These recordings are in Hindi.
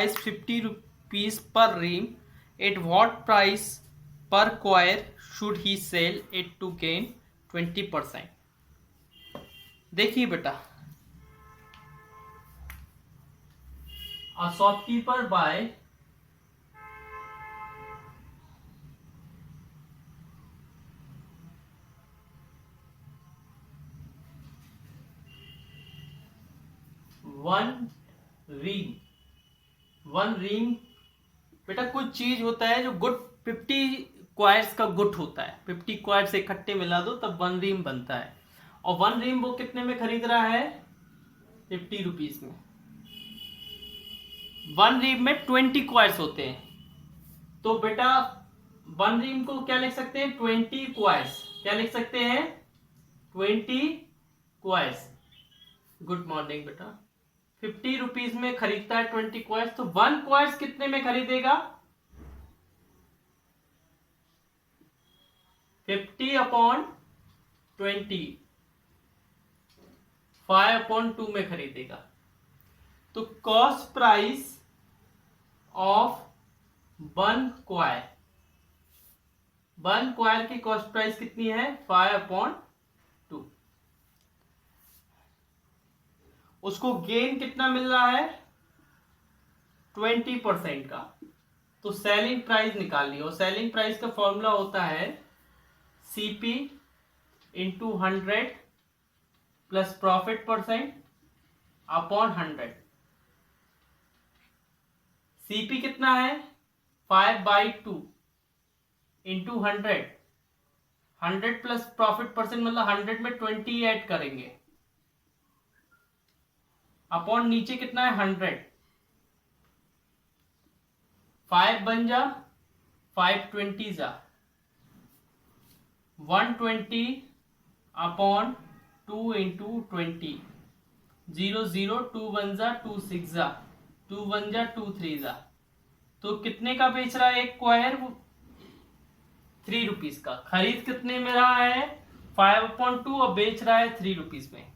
is 50 rupees per ream, at what price per coir should he sell it to gain 20%? देखिए बेटा, a shopkeeper buy one ream, one ream बेटा कुछ चीज होता है जो गुट 50 क्वायर्स का गुट होता है, 50 क्वायर्स इकट्ठे मिला दो तब वन रीम बनता है। और वन रीम वो कितने में खरीद रहा है? 50 रुपीज में। वन रीम में 20 क्वायर्स होते हैं, तो बेटा वन रीम को क्या लिख सकते हैं? 20 क्वायर्स। क्या लिख सकते हैं? 20 क्वायर्स। गुड मॉर्निंग बेटा। 50 रुपीज में खरीदता है 20 क्वायर्स, तो वन क्वायर्स कितने में खरीदेगा? 50/20, 5/2 में खरीदेगा। तो cost price of one quire, one quire की कॉस्ट प्राइस कितनी है? 5/2। उसको गेन कितना मिल रहा है? 20% का। तो सेलिंग प्राइस निकालनी, और सेलिंग प्राइस का फॉर्मूला होता है CP into 100 plus profit percent upon 100। CP कितना है? 5/2 इंटू 100, 100 प्लस प्रॉफिट परसेंट मतलब 100 में 20 ऐड करेंगे, अपॉन नीचे कितना है? 100। 5 बन जा, 5/20 जा, 120/2 इंटू 20, 0 0 2 1 जा, 2 6 जा, 2 1 जा, 2 3 जा। तो कितने का बेच रहा है एक क्वायर? 3 रुपीज का। खरीद कितने में रहा है? 5/2 और बेच रहा है 3 रुपीज में।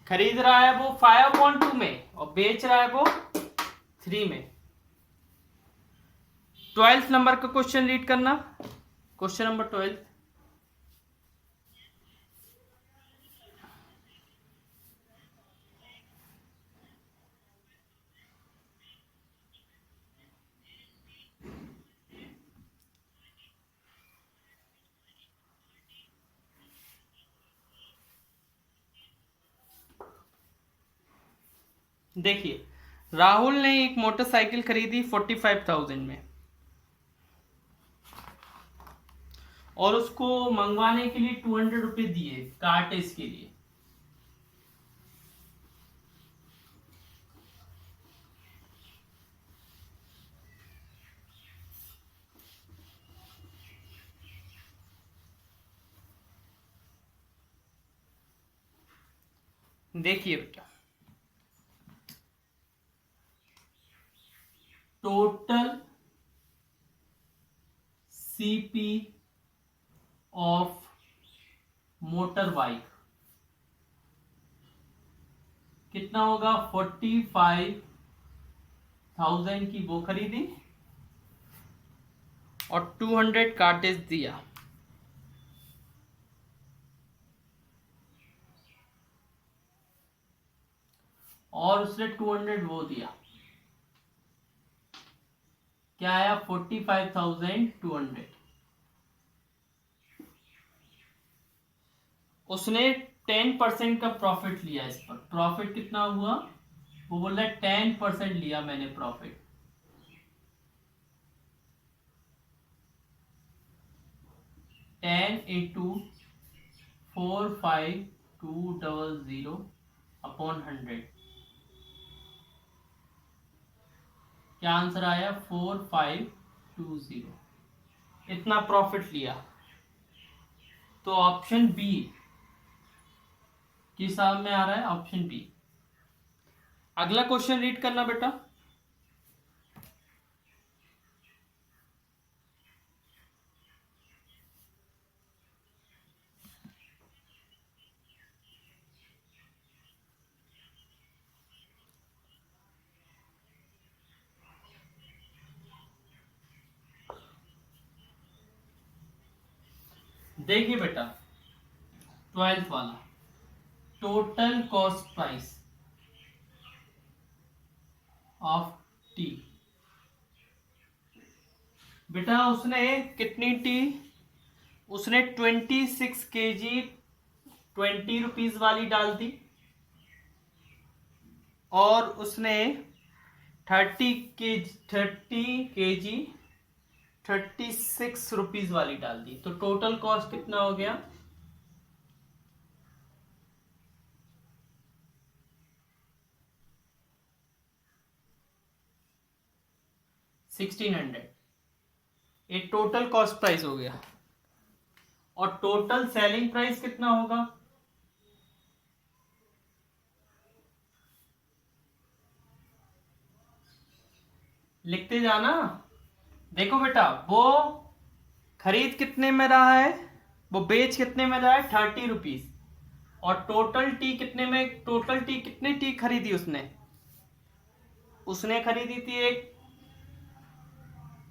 खरीद रहा है वो 5/2 में और बेच रहा है वो 3 में। 12th नंबर का क्वेश्चन रीड करना, क्वेश्चन नंबर 12। देखिए, राहुल ने एक मोटरसाइकिल खरीदी 45,000 में, और उसको मंगवाने के लिए 200 रुपये दिए कार्टेज के लिए। देखिए बेटा, total CP of motor bike कितना होगा? 45,000 की वो खरीदी और 200 कार्टेज दिया। और उसने 200 वो दिया, क्या आया? 45,200। उसने 10% का प्रॉफिट लिया इस पर। प्रॉफिट कितना हुआ? वो बोल रहा है 10% लिया मैंने प्रॉफिट। Ten into 45200 upon 100। क्या आंसर आया? 4520। इतना प्रॉफिट लिया। तो ऑप्शन बी किस हिसाब में आ रहा है? Option B. अगला क्वेश्चन रीड करना बेटा। देखिए बेटा 12th वाला total cost price of T. बेटा उसने कितनी टी, उसने 26 kg 20 रुपीज वाली डाल दी और उसने 30 kg 36 रुपीज वाली डाल दी। तो टोटल कॉस्ट कितना हो गया? 1600। ये टोटल कॉस्ट प्राइस हो गया। और टोटल सेलिंग प्राइस कितना होगा? लिखते जाना। देखो बेटा वो खरीद कितने में रहा है, वो बेच कितने में रहा है? 30 रुपीज। और टोटल टी कितने में, टोटल टी कितनी टी खरीदी उसने? उसने खरीदी थी एक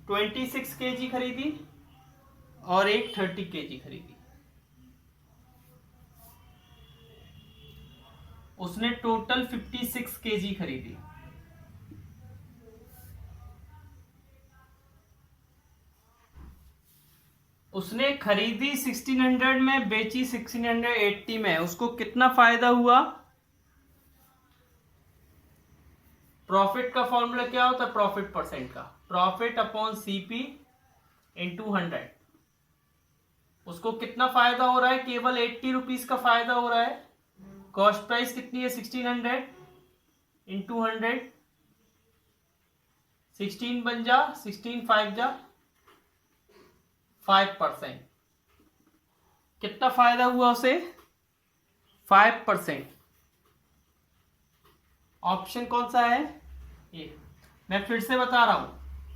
26 kg खरीदी और एक 30 kg खरीदी। उसने टोटल 56 kg खरीदी। उसने खरीदी 1600 में, बेची 1680 में। उसको कितना फायदा हुआ? प्रॉफिट का फॉर्मूला क्या होता है? प्रॉफिट परसेंट का, प्रॉफिट अपॉन सीपी इंटू 100। उसको कितना फायदा हो रहा है? केवल 80 रुपीज का फायदा हो रहा है। कॉस्ट प्राइस कितनी है? 1600 इंटू 100, 16 बन जा, 16 5 जा 5%। कितना फायदा हुआ उसे? 5%। ऑप्शन कौन सा है? ये। मैं फिर से बता रहा हूं,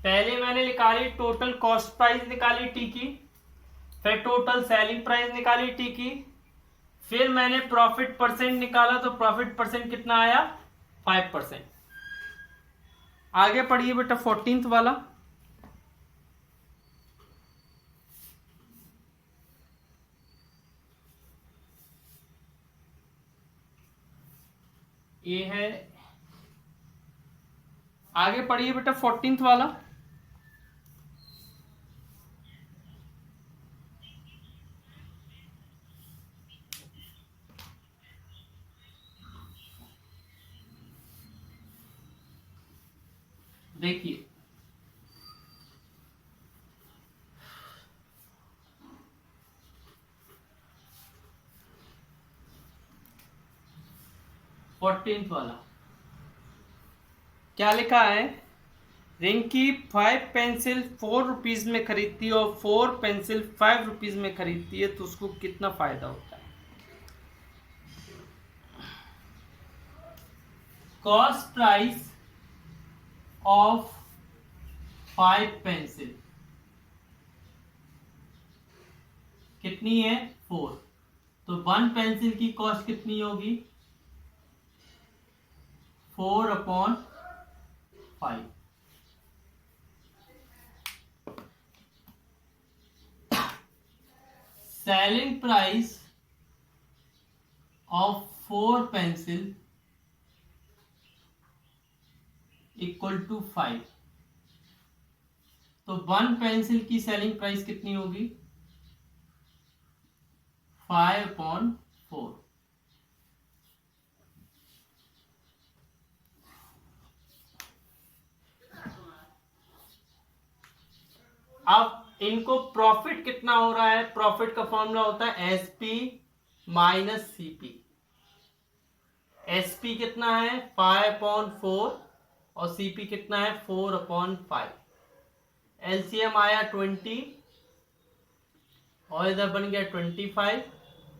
पहले मैंने निकाली टोटल कॉस्ट प्राइस, निकाली टी की, फिर टोटल सेलिंग प्राइस निकाली टी की, फिर मैंने प्रॉफिट परसेंट निकाला तो प्रॉफिट परसेंट कितना आया? 5%। आगे पढ़िए बेटा 14th वाला। ये है, आगे पढ़िए बेटा 14th वाला। देखिए 14th वाला क्या लिखा है? रिंकी 5 पेंसिल 4 रुपीज में खरीदती है और 4 पेंसिल 5 रुपीज में खरीदती है, तो उसको कितना फायदा होता है? कॉस्ट प्राइस ऑफ 5 पेंसिल कितनी है? 4। तो 1 पेंसिल की कॉस्ट कितनी होगी? 4/5। Selling price of 4 pencil equal to 5। तो 1 पेंसिल की सेलिंग प्राइस कितनी होगी? 5/4। अब इनको प्रॉफिट कितना हो रहा है? प्रॉफिट का फॉर्मूला होता है एसपी माइनस सीपी। एसपी कितना है? 5/4 और सीपी कितना है? 4/5। एलसीएम आया 20 और इधर बन गया 25,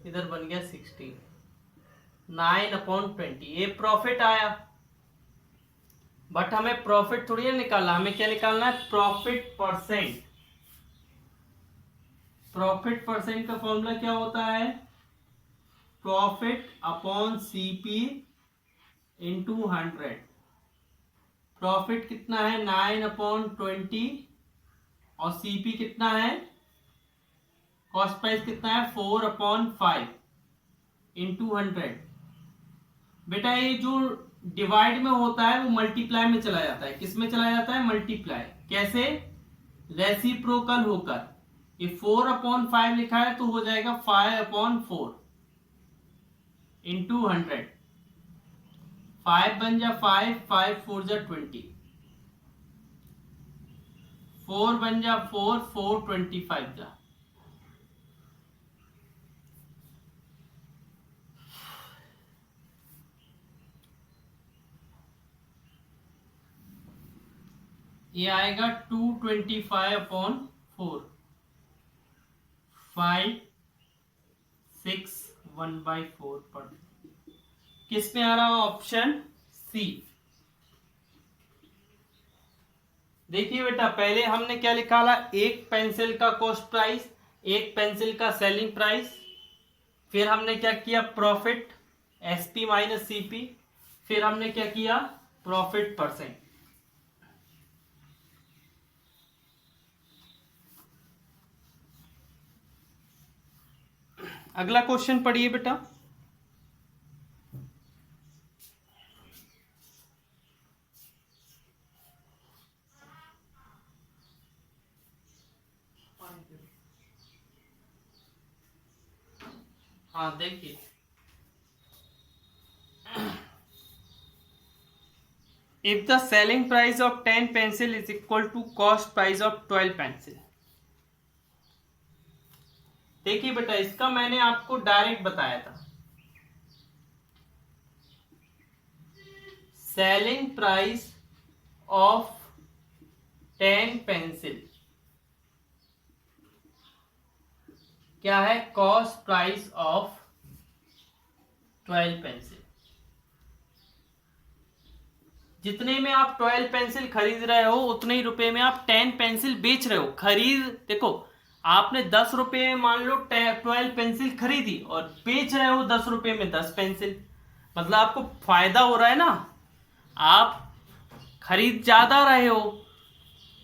इधर बन गया 16। 9/20 ये प्रॉफिट आया। बट हमें प्रॉफिट थोड़ी ना निकालना, हमें क्या निकालना है? Profit percent. प्रॉफिट परसेंट का फॉर्मूला क्या होता है? Profit upon CP into 100। Profit कितना है? 9/20 और सीपी कितना है? कॉस्ट प्राइस कितना है 4/5 इंटू 100। बेटा ये जो डिवाइड में होता है वो मल्टीप्लाई में चला जाता है। किस में चला जाता है? मल्टीप्लाई। कैसे? रेसिप्रोकल होकर। ये 4/5 लिखा है तो हो जाएगा 5/4 इंटू 100। 5 बन जा 5, 5 4 जा 20, 4 बन जा 4, 4 25 जा। ये आएगा 225/4, 5 6 1/4 पर। किस में आ रहा है? Option C. देखिए बेटा पहले हमने क्या निकाला? एक पेंसिल का कॉस्ट प्राइस, एक पेंसिल का सेलिंग प्राइस, फिर हमने क्या किया? प्रॉफिट, एसपी माइनस सीपी, फिर हमने क्या किया? Profit percent. अगला क्वेश्चन पढ़िए बेटा। हाँ देखिए, if the selling price of 10 pencil is equal to cost price of 12 pencil. देखिए बेटा इसका मैंने आपको डायरेक्ट बताया था। सेलिंग प्राइस ऑफ 10 पेंसिल क्या है? Cost price of 12 pencil. जितने में आप 12 पेंसिल खरीद रहे हो उतने ही रुपए में आप 10 पेंसिल बेच रहे हो। खरीद देखो, आपने 10 रुपए में मान लो 12 पेंसिल खरीदी और बेच रहे हो 10 रुपए में 10 पेंसिल। मतलब आपको फायदा हो रहा है ना। आप खरीद ज्यादा रहे हो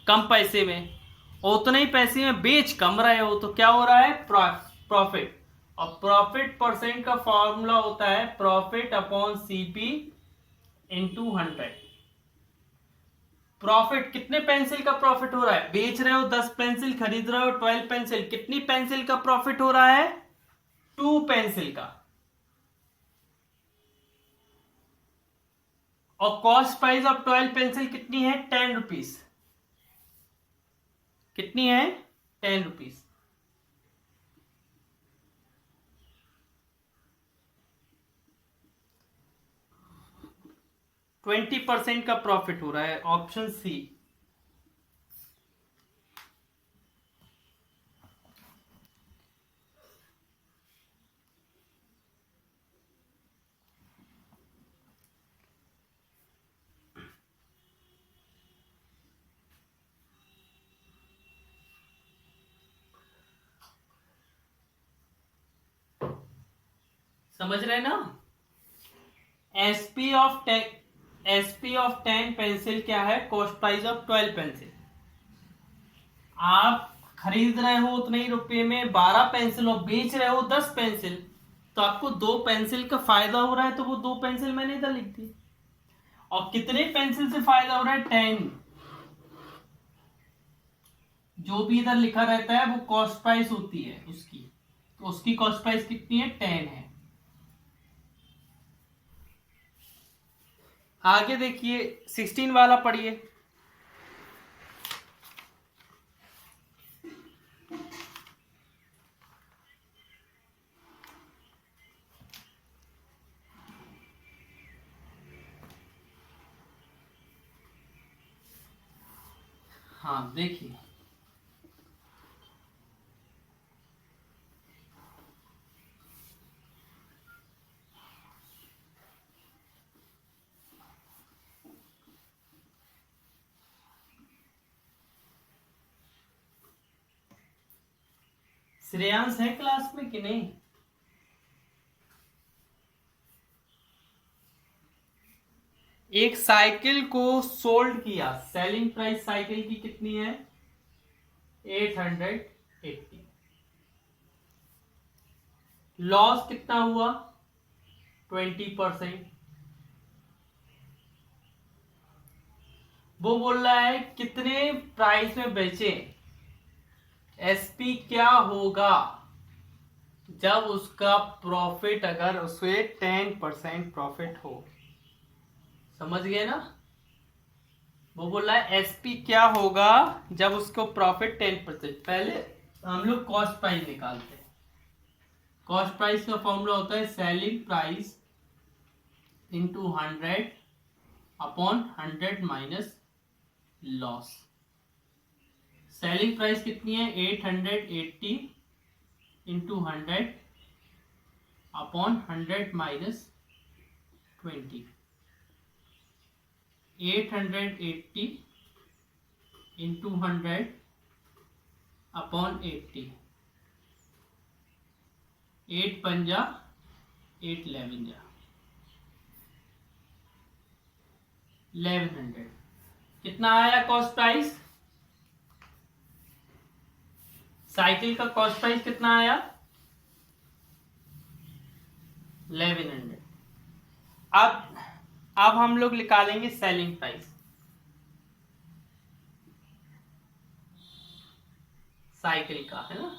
कम पैसे में, उतने ही पैसे में बेच कम रहे हो, तो क्या हो रहा है? प्रॉफिट। और प्रॉफिट परसेंट का फॉर्मूला होता है profit upon CP into 100। Profit कितने पेंसिल का प्रॉफिट हो रहा है? बेच रहे हो 10 पेंसिल, खरीद रहे हो 12 पेंसिल, कितनी पेंसिल का प्रॉफिट हो रहा है? 2 पेंसिल का। और कॉस्ट प्राइस ऑफ 12 पेंसिल कितनी है? 10 रुपीज। कितनी है? 10 रुपीज। ट्वेंटी % का प्रॉफिट हो रहा है। Option C. समझ रहे ना? एसपी ऑफ 10 पेंसिल क्या है? Cost price of 12 pencil. आप खरीद रहे हो उतने ही रुपए में 12 पेंसिल और बेच रहे हो 10 पेंसिल, तो आपको 2 पेंसिल का फायदा हो रहा है, तो वो 2 पेंसिल मैंने इधर लिख दी। और कितने पेंसिल से फायदा हो रहा है? 10। जो भी इधर लिखा रहता है वो कॉस्ट प्राइस होती है उसकी, तो उसकी कॉस्ट प्राइस कितनी है? 10 है। आगे देखिए 16 वाला पढ़िए। हाँ देखिए, श्रेयांश है क्लास में कि नहीं? एक साइकिल को सोल्ड किया, सेलिंग प्राइस साइकिल की कितनी है? 880। लॉस कितना हुआ 20%। वो बोल रहा है कितने प्राइस में बेचे, एसपी क्या होगा जब उसका प्रॉफिट, अगर उसे 10% प्रॉफिट हो। समझ गए ना? वो बोल रहा है एसपी क्या होगा जब उसको प्रॉफिट 10%। पहले हम लोग कॉस्ट प्राइस निकालते हैं। कॉस्ट प्राइस का फॉर्मूला होता है selling price into 100 upon 100 minus loss. Selling price कितनी है 880 into 100 upon 100 minus 20। 880 into 100 upon 80। 8 पंजा 8 11 जा 1100। कितना आया कॉस्ट प्राइस? साइकिल का कॉस्ट प्राइस कितना आया 1100। अब हम लोग निकालेंगे सेलिंग प्राइस। साइकिल का है ना,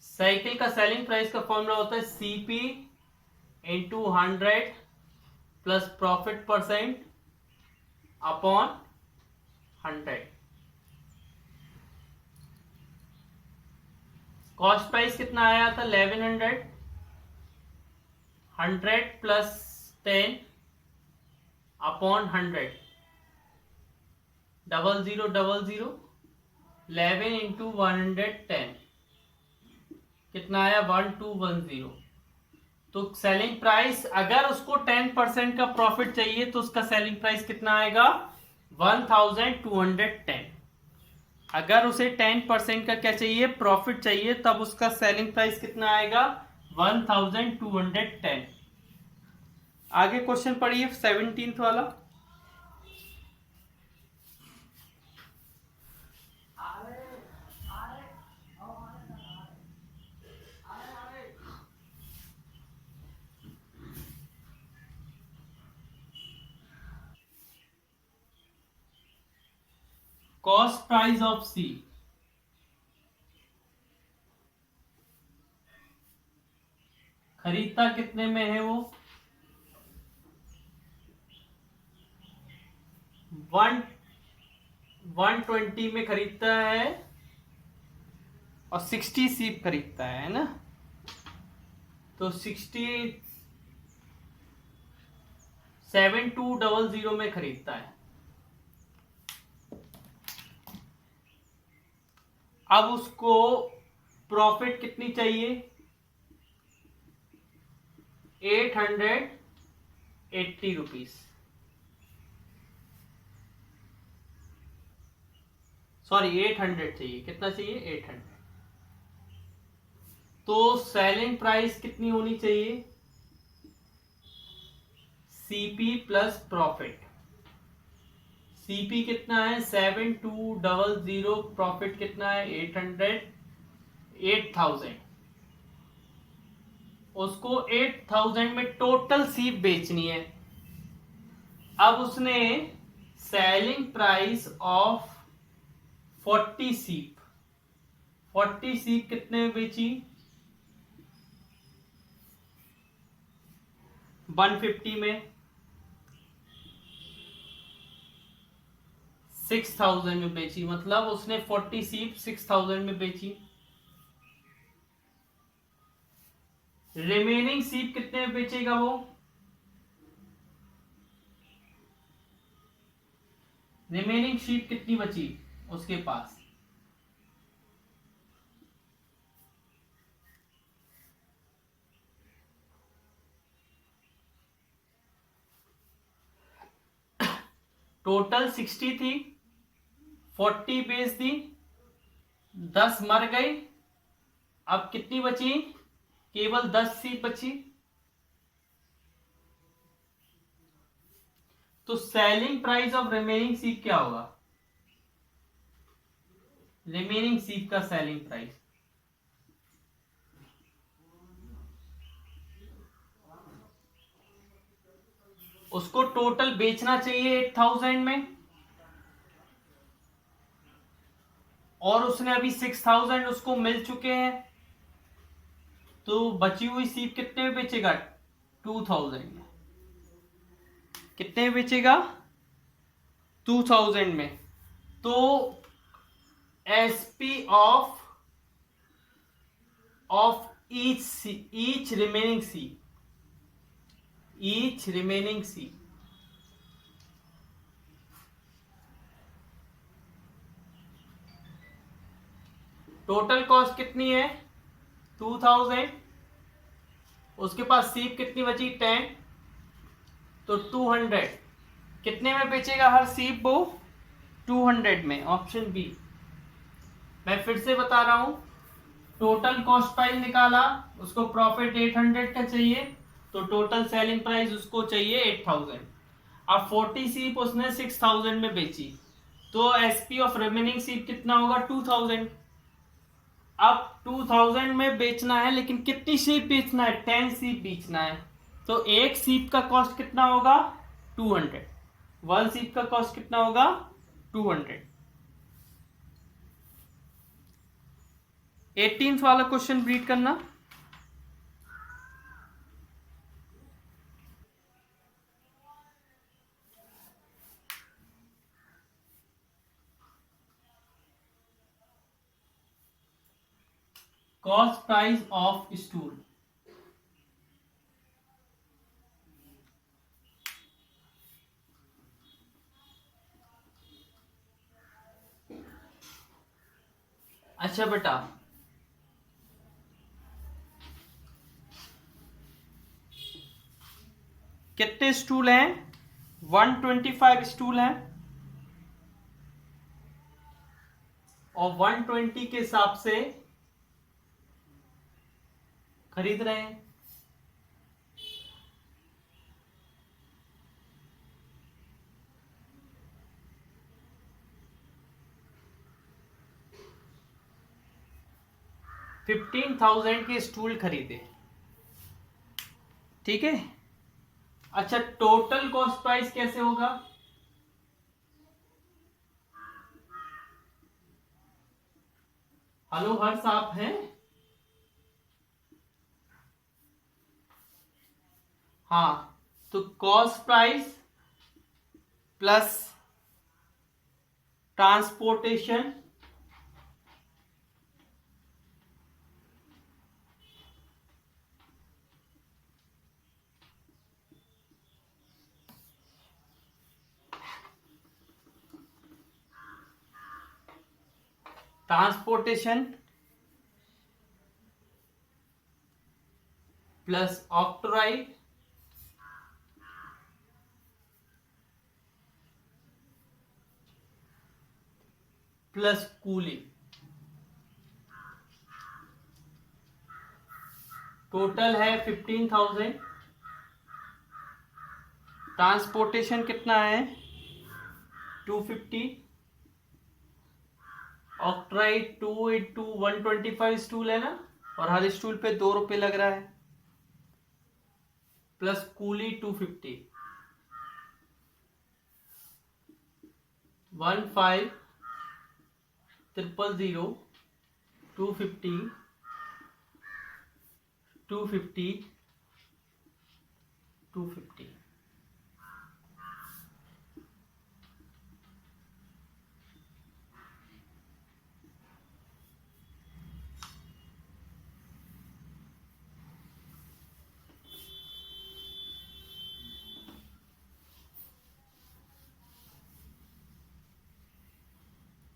साइकिल का सेलिंग प्राइस का फॉर्मूला होता है CP into 100 plus profit percent upon 100। Cost price कितना आया था 1100। 100 प्लस 10 अपॉन 100, 0000 11 इंटू 110 कितना आया 1210। तो सेलिंग प्राइस, अगर उसको 10% का प्रॉफिट चाहिए तो उसका सेलिंग प्राइस कितना आएगा 1210। अगर उसे 10% का क्या चाहिए प्रॉफिट चाहिए, तब उसका सेलिंग प्राइस कितना आएगा 1210। आगे क्वेश्चन पढ़िए 17th वाला। कॉस्ट प्राइस ऑफ सी, खरीदता कितने में है वो 120 में खरीदता है और 60 सीप खरीदता है ना। तो 7200 में खरीदता है। अब उसको प्रॉफिट कितनी चाहिए 880 रुपीस, सॉरी 800 चाहिए। कितना चाहिए 800। तो सेलिंग प्राइस कितनी होनी चाहिए सीपी प्लस प्रॉफिट। सीपी कितना है 7200, प्रॉफिट कितना है 8000। उसको 8000 में टोटल सीप बेचनी है। अब उसने सेलिंग प्राइस ऑफ 40 सीप, 40 सीप कितने में बेची 150 में, 6000 में बेची। मतलब उसने 40 सीप 6000 में बेची। रिमेनिंग सीप कितने में बेचेगा वो, रिमेनिंग सीप कितनी बची उसके पास टोटल 60 थी, 40 बेच दी, 10 मर गई। अब कितनी बची केवल 10 सीप बची। तो सेलिंग प्राइस ऑफ रिमेनिंग सीप क्या होगा, रिमेनिंग सीप का सेलिंग प्राइस उसको टोटल बेचना चाहिए 8000 में, और उसने अभी 6000 उसको मिल चुके हैं, तो बची हुई सीप कितने में बेचेगा? 2000 में। कितने में बेचेगा? 2000 में। तो SP of each remaining C, total cost कितनी है? 2000, उसके पास सीप कितनी बची? 10, तो 200। कितने में बेचेगा हर सीप वो? 200 में, ऑप्शन बी। मैं फिर से बता रहा हूं, टोटल कॉस्ट प्राइस निकाला, उसको प्रॉफिट 800 का चाहिए, तो टोटल सेलिंग प्राइस उसको चाहिए 8000। अब 40 सीप उसने 6000 में बेची, तो एसपी ऑफ रिमेनिंग सीप कितना होगा? 2000। अब 2000 में बेचना है, लेकिन कितनी सीप बेचना है? 10 सीप बेचना है, तो एक सीप का कॉस्ट कितना होगा? 200। वन सीप का कॉस्ट कितना होगा? 200। 18th वाला क्वेश्चन रीड करना। Cost price of stool. अच्छा बेटा, कितने स्टूल हैं? 125 स्टूल हैं, और 120 के हिसाब से खरीद रहे हैं। $15,000 के स्टूल खरीदे, ठीक है। अच्छा, टोटल कॉस्ट प्राइस कैसे होगा? हेलो हर्ष, आप हैं? हाँ, तो cost price plus transportation plus octroi plus cooling, total है 15,000। ट्रांसपोर्टेशन कितना है? 250। ऑक्ट्राइड 2 इंटू 125 स्टूल है ना, और हर स्टूल पे 2 रुपए लग रहा है, प्लस कूली 250। 15,000 250 250 250।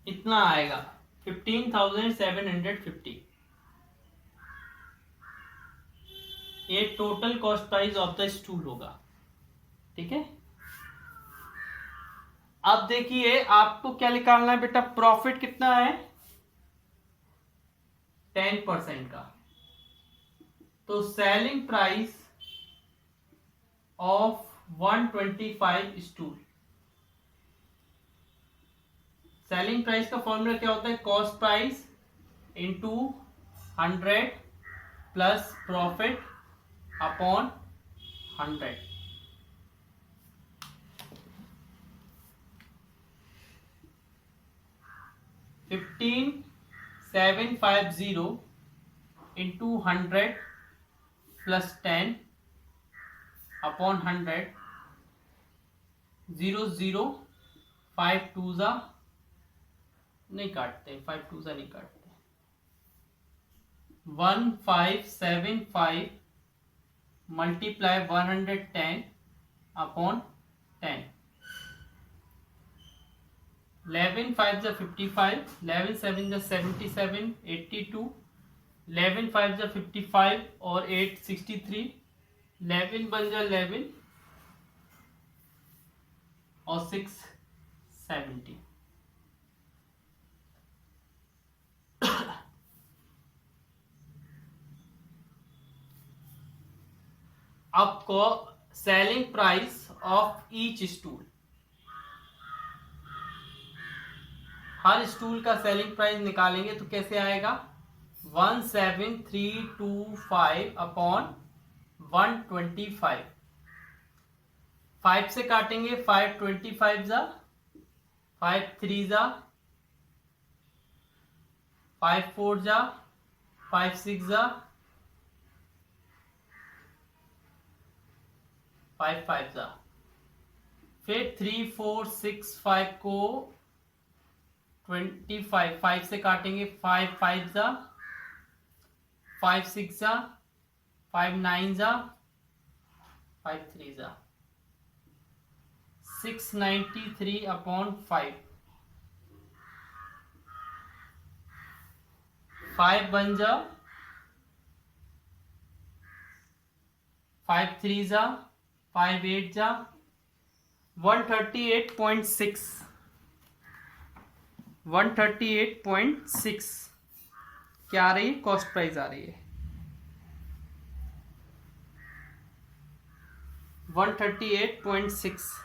इतना आएगा 15,750। ये total cost price of the stool होगा, ठीक है। अब देखिए, आपको क्या निकालना है बेटा? प्रॉफिट कितना है? 10% का। तो selling price of 125 stool, selling price का फॉर्मूला क्या होता है? Cost price into 100 plus profit upon 100। 15750 into 100 plus 10 upon 100, 0 0, 5 2 जा नहीं काटते, 5 2 जा नहीं काटते, 1575 मल्टीप्लाई 110 अपॉन 10, 11 5 जा 55, 11 7 जा 77, 82, 11 5 जा 55 और 8 63, 11 बन जा 11 और 6 70। आपको selling price of each stool, her stool का सेलिंग प्राइस निकालेंगे तो कैसे आएगा, 17325 अपॉन 125, 5 से काटेंगे, 5 25 जा, 5 3 जा, 5 4 जा, 5 6 जा, 5 5 जा, फिर 3 4 6 5 को 25, 5 से काटेंगे, 5 5 जा, 5 6 जा, 5 9 जा, 5 3 जा, 693 अपॉन 5, 5 बन जा, 5 3 जा, 5 8 जा, 138.6, 138.6 क्या आ रही है, कॉस्ट प्राइस आ रही है 138.6।